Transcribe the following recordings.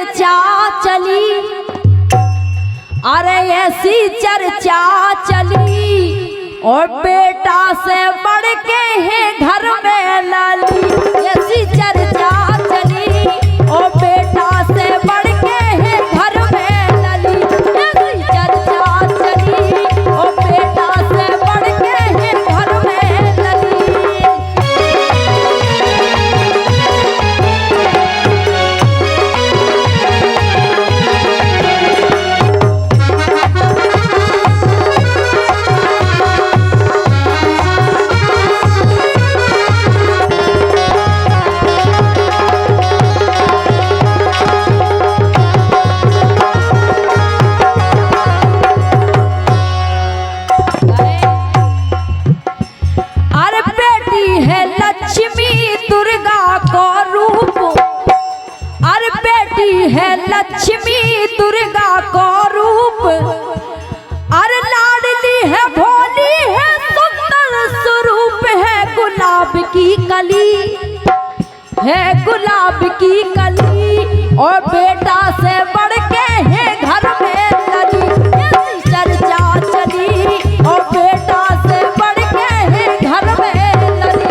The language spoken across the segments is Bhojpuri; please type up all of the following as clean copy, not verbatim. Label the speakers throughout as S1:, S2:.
S1: चर्चा चली, अरे ऐसी चर्चा चली और बेटा से बढ़ के है घर में लाली। ऐसी चर्चा चली और बेटा से बढ़ के है घर में लाली। ऐसी चर्चा चली और बेटा से बढ़ के है घर में लाली। लक्ष्मी दुर्गा को रूप, अरे लाडली है भोली है सुंदर स्वरूप है गुलाब की कली, है गुलाब की कली और बेटा से बढ़ के है घर में लली। ऐसी चर्चा चली और बेटा से बढ़ के है घर में लली।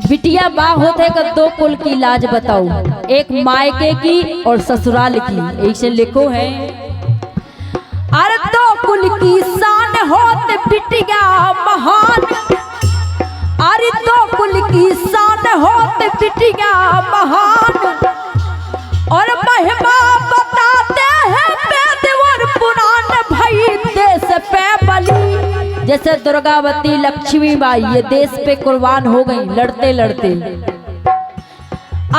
S1: बिटिया बा होते का दो कुल की लाज बताओ, एक मायके की और ससुराल की। ऐसे लिखो है, अरे दो कुल की शान होते बिटिया महान, अरे दो कुल की शान होते बिटिया महान और महिमा बताते हैं वेद और पुराण भई देश पे बली। जैसे दुर्गावती लक्ष्मीबाई ये देश पे कुर्बान हो गई लड़ते लड़ते।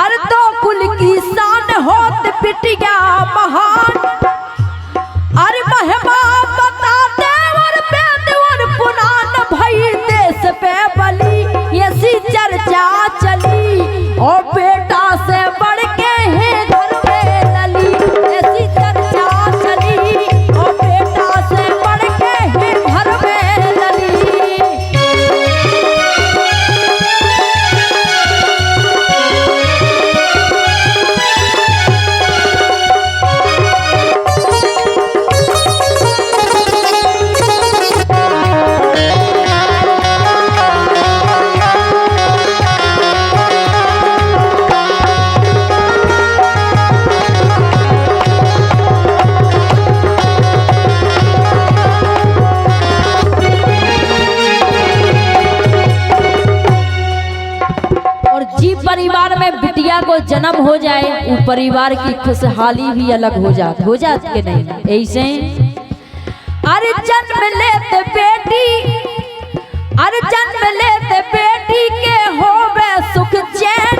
S1: अरे दो कुल की शान होत बिटिया महान, अरे महिमा बताते और वेद और पुराण भई देश पे बली। ऐसी चर्चा चली और बेटा से बढ़ के है घर में लली। ऐसी चर्चा चली और बेटा से बढ़ के है घर में लली। परिवार में बिटिया को जन्म हो जाए वो परिवार की खुशहाली भी अलग हो जात के नहीं। ऐसे अरे जन्म लेते बेटी, अरे जन्म लेते बेटी के होवे सुख चैन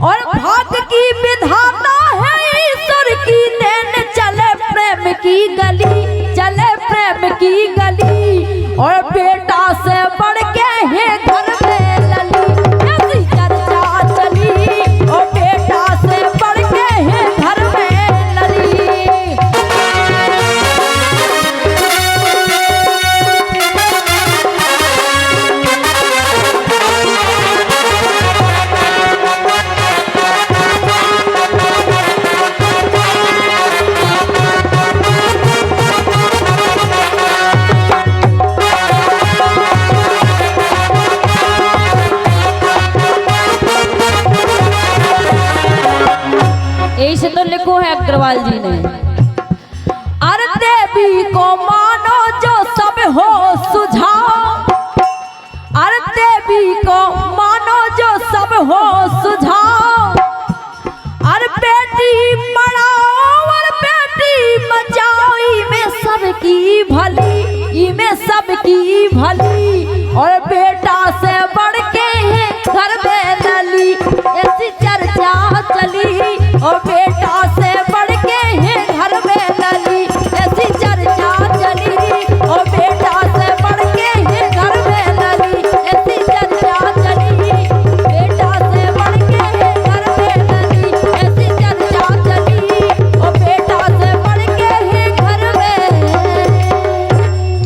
S1: और भाग्य की विधाता है ईश्वर की देन। चले प्रेम की गली, चले प्रेम की गली और बेटा से बढ़ के है घर में लली। और बेटा से बढ़ के है घर में लली। ऐसे तो लिखो है अग्रवाल जी ने, अरे देवी को मानो जो सब हो सुझाव, अरे देवी को मानो जो सब हो सुझाव, अरे बेटी पढ़ाओ और बेटी बचाओ इमें सबकी भली, इमें सबकी भली और बेटा से बढ़ के है घर में लली। ऐसी चर्चा चली और